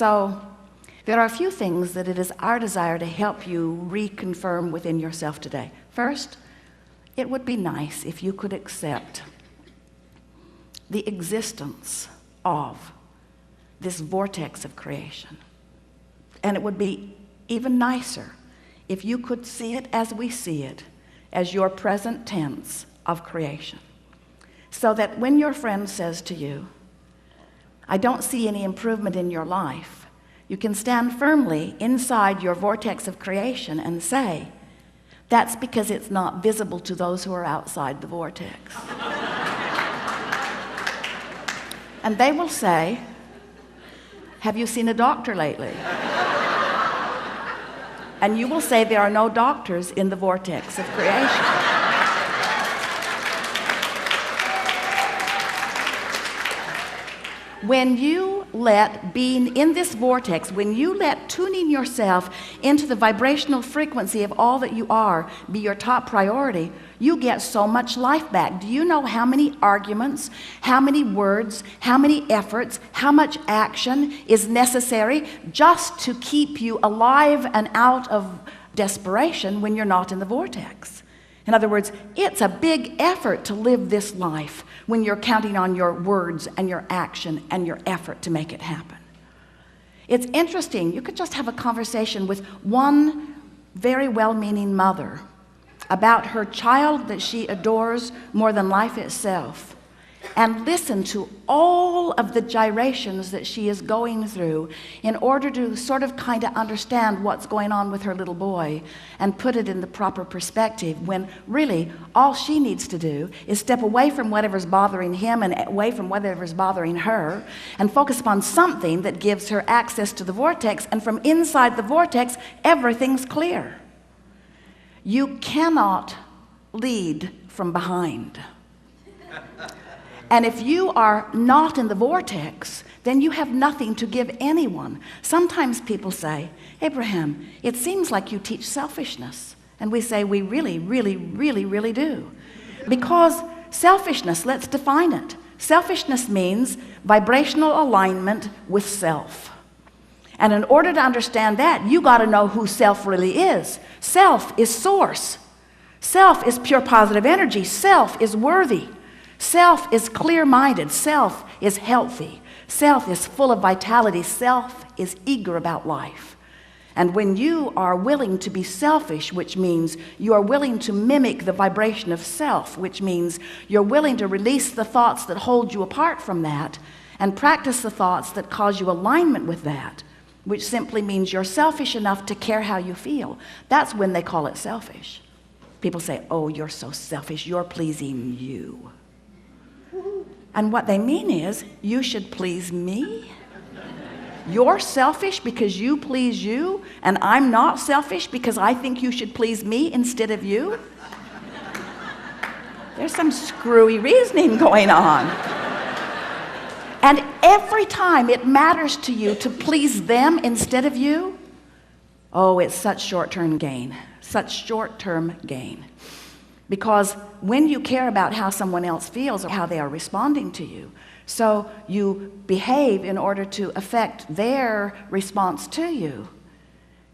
So there are a few things that it is our desire to help you reconfirm within yourself today. First, it would be nice if you could accept the existence of this vortex of creation. And it would be even nicer if you could see it as we see it, as your present tense of creation. So that when your friend says to you, I don't see any improvement in your life, you can stand firmly inside your vortex of creation and say, that's because it's not visible to those who are outside the vortex. And they will say, have you seen a doctor lately? And you will say there are no doctors in the vortex of creation. When you let being in this vortex, when you let tuning yourself into the vibrational frequency of all that you are be your top priority, you get so much life back. Do you know how many arguments, how many words, how many efforts, how much action is necessary just to keep you alive and out of desperation when you're not in the vortex? In other words, it's a big effort to live this life when you're counting on your words and your action and your effort to make it happen. It's interesting. You could just have a conversation with one very well-meaning mother about her child that she adores more than life itself, and listen to all of the gyrations that she is going through in order to sort of kind of understand what's going on with her little boy and put it in the proper perspective, when really all she needs to do is step away from whatever's bothering him and away from whatever's bothering her and focus upon something that gives her access to the vortex, and from inside the vortex everything's clear. You cannot lead from behind. And if you are not in the vortex, then you have nothing to give anyone. Sometimes people say, Abraham, it seems like you teach selfishness. And we say, we really, really, really, really do. Because selfishness, let's define it. Selfishness means vibrational alignment with self. And in order to understand that, you got to know who self really is. Self is source. Self is pure positive energy. Self is worthy. Self is clear-minded. Self is healthy. Self is full of vitality. Self is eager about life. And when you are willing to be selfish, which means you are willing to mimic the vibration of self, which means you're willing to release the thoughts that hold you apart from that and practice the thoughts that cause you alignment with that, which simply means you're selfish enough to care how you feel. That's when they call it selfish. People say, oh, you're so selfish, you're pleasing you. And what they mean is, you should please me? You're selfish because you please you, and I'm not selfish because I think you should please me instead of you? There's some screwy reasoning going on. And every time it matters to you to please them instead of you, oh, it's such short-term gain, such short-term gain. Because when you care about how someone else feels or how they are responding to you, so you behave in order to affect their response to you,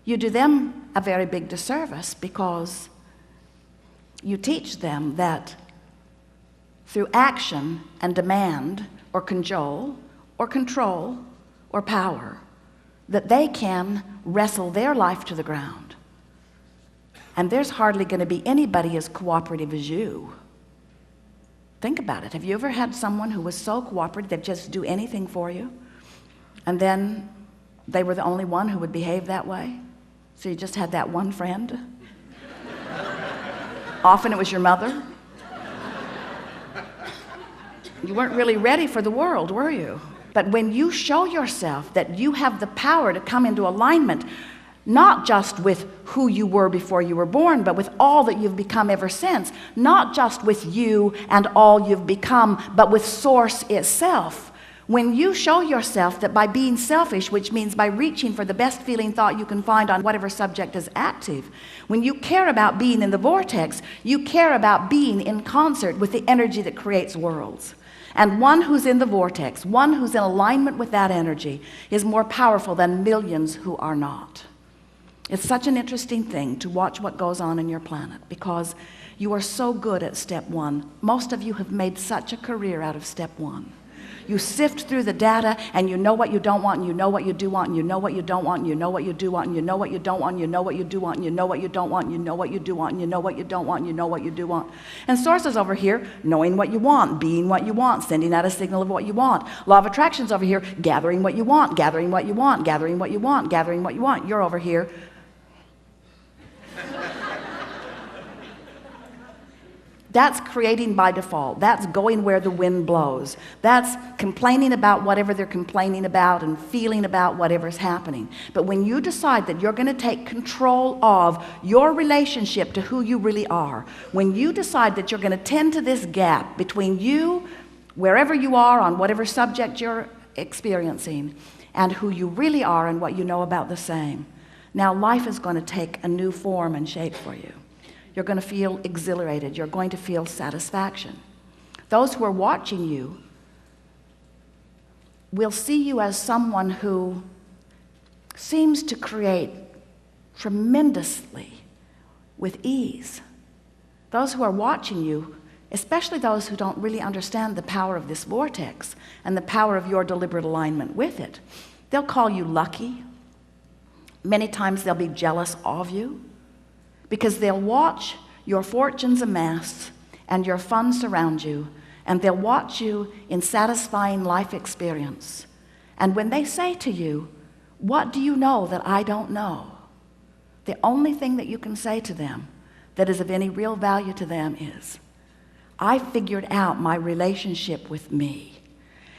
you do them a very big disservice, because you teach them that through action and demand or cajole or control or power, that they can wrestle their life to the ground. And there's hardly going to be anybody as cooperative as you. Think about it. Have you ever had someone who was so cooperative they'd just do anything for you, and then they were the only one who would behave that way? So you just had that one friend? Often it was your mother. You weren't really ready for the world, were you? But when you show yourself that you have the power to come into alignment, not just with who you were before you were born, but with all that you've become ever since. Not just with you and all you've become, but with Source itself. When you show yourself that by being selfish, which means by reaching for the best feeling thought you can find on whatever subject is active, when you care about being in the vortex, you care about being in concert with the energy that creates worlds. And one who's in the vortex, one who's in alignment with that energy, is more powerful than millions who are not. It's such an interesting thing to watch what goes on in your planet, because you are so good at step one. Most of you have made such a career out of step one. You sift through the data, and you know what you don't want, and you know what you do want, and you know what you don't want, and you know what you do want, and you know what you don't want, and you know what you do want, and you know what you don't want, and you know what you do want, and you know what you don't want, and you know what you do want. And Source is over here, knowing what you want, being what you want, sending out a signal of what you want. Law of Attraction's over here, gathering what you want, gathering what you want, gathering what you want, gathering what you want. You're over here. That's creating by default. That's going where the wind blows. That's complaining about whatever they're complaining about and feeling about whatever's happening. But when you decide that you're going to take control of your relationship to who you really are, when you decide that you're going to tend to this gap between you, wherever you are on whatever subject you're experiencing, and who you really are and what you know about the same, now life is going to take a new form and shape for you. You're going to feel exhilarated. You're going to feel satisfaction. Those who are watching you will see you as someone who seems to create tremendously with ease. Those who are watching you, especially those who don't really understand the power of this vortex and the power of your deliberate alignment with it, they'll call you lucky. Many times they'll be jealous of you, because they'll watch your fortunes amass and your funds surround you, and they'll watch you in satisfying life experience. And when they say to you, "What do you know that I don't know?" the only thing that you can say to them that is of any real value to them is, "I figured out my relationship with me,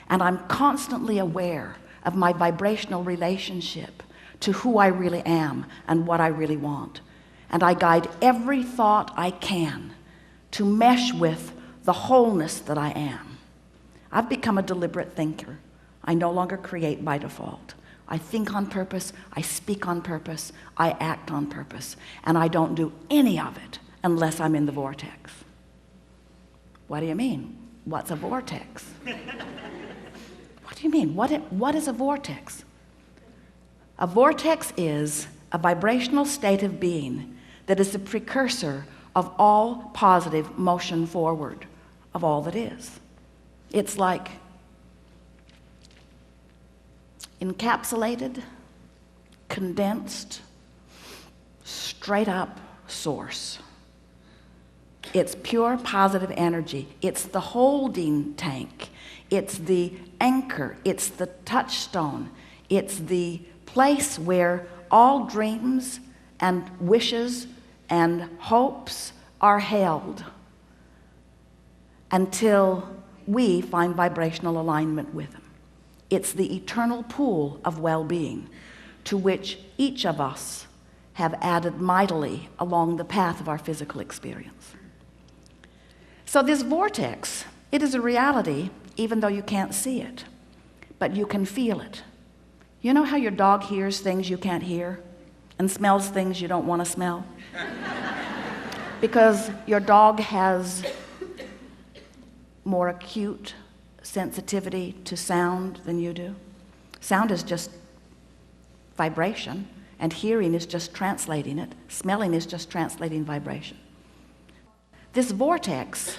and I'm constantly aware of my vibrational relationship to who I really am and what I really want. And I guide every thought I can to mesh with the wholeness that I am. I've become a deliberate thinker. I no longer create by default. I think on purpose, I speak on purpose, I act on purpose, and I don't do any of it unless I'm in the vortex." What do you mean? What's a vortex? What do you mean? What is a vortex? A vortex is a vibrational state of being that is the precursor of all positive motion forward of all that is. It's like encapsulated, condensed, straight up source. It's pure positive energy. It's the holding tank. It's the anchor. It's the touchstone. It's the place where all dreams and wishes and hopes are held until we find vibrational alignment with them. It's the eternal pool of well-being to which each of us have added mightily along the path of our physical experience. So this vortex, it is a reality even though you can't see it, but you can feel it. You know how your dog hears things you can't hear and smells things you don't want to smell? Because your dog has more acute sensitivity to sound than you do. Sound is just vibration, and hearing is just translating it. Smelling is just translating vibration. This vortex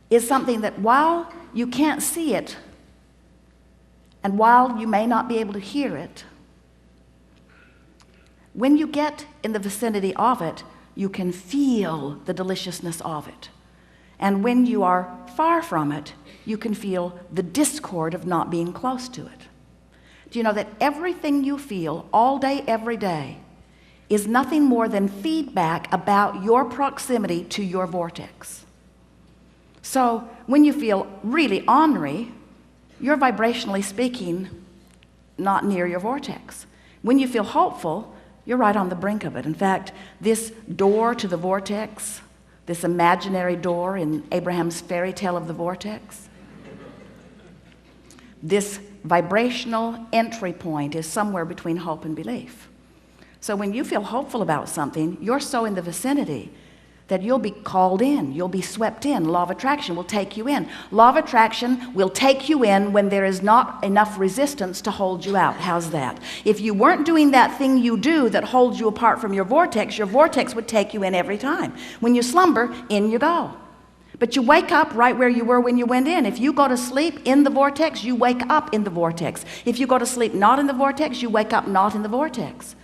is something that while you can't see it, and while you may not be able to hear it, when you get in the vicinity of it, you can feel the deliciousness of it. And when you are far from it, you can feel the discord of not being close to it. Do you know that everything you feel all day, every day, is nothing more than feedback about your proximity to your vortex? So when you feel really ornery, you're vibrationally speaking not near your vortex. When you feel hopeful, you're right on the brink of it. In fact, this door to the vortex, this imaginary door in Abraham's fairy tale of the vortex, this vibrational entry point is somewhere between hope and belief. So when you feel hopeful about something, you're so in the vicinity that you'll be called in, you'll be swept in. Law of attraction will take you in. Law of attraction will take you in when there is not enough resistance to hold you out. How's that? If you weren't doing that thing you do that holds you apart from your vortex would take you in every time. When you slumber, in you go. But you wake up right where you were when you went in. If you go to sleep in the vortex, you wake up in the vortex. If you go to sleep not in the vortex, you wake up not in the vortex.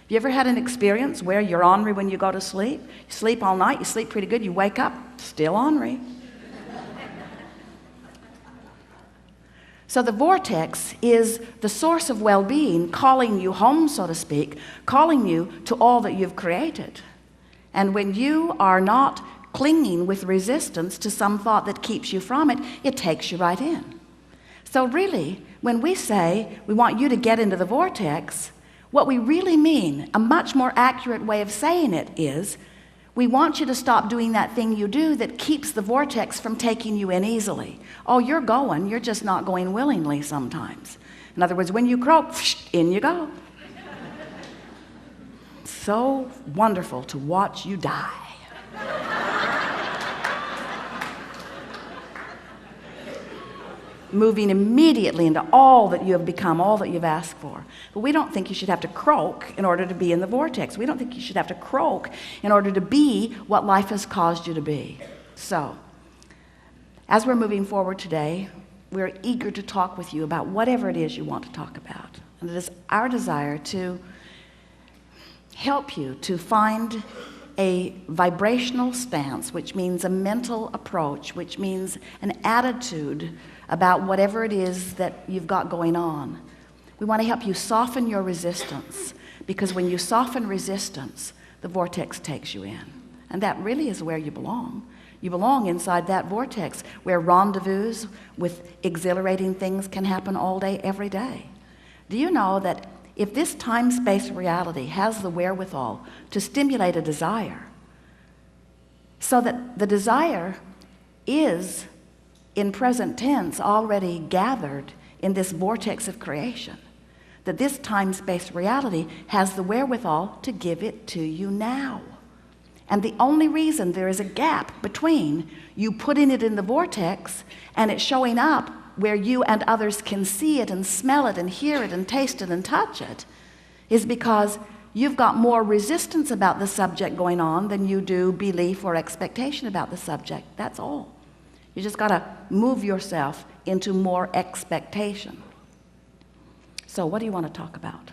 You ever had an experience where you're ornery when you go to sleep? You sleep all night, you sleep pretty good, you wake up, still ornery. So the vortex is the source of well-being, calling you home, so to speak, calling you to all that you've created. And when you are not clinging with resistance to some thought that keeps you from it, it takes you right in. So really, when we say we want you to get into the vortex, what we really mean, a much more accurate way of saying it is, we want you to stop doing that thing you do that keeps the vortex from taking you in easily. Oh, you're going, you're just not going willingly sometimes. In other words, when you croak, in you go. So wonderful to watch you die. Moving immediately into all that you have become, all that you've asked for. But we don't think you should have to croak in order to be in the vortex. We don't think you should have to croak in order to be what life has caused you to be. So, as we're moving forward today, we're eager to talk with you about whatever it is you want to talk about. And it is our desire to help you to find a vibrational stance, which means a mental approach, which means an attitude about whatever it is that you've got going on. We want to help you soften your resistance, because when you soften resistance, the vortex takes you in. And that really is where you belong. You belong inside that vortex where rendezvous with exhilarating things can happen all day, every day. Do you know that if this time-space reality has the wherewithal to stimulate a desire, so that the desire is in present tense already gathered in this vortex of creation, that this time-space reality has the wherewithal to give it to you now. And the only reason there is a gap between you putting it in the vortex and it showing up where you and others can see it and smell it and hear it and taste it and touch it is because you've got more resistance about the subject going on than you do belief or expectation about the subject. That's all. You just got to move yourself into more expectation. So what do you want to talk about?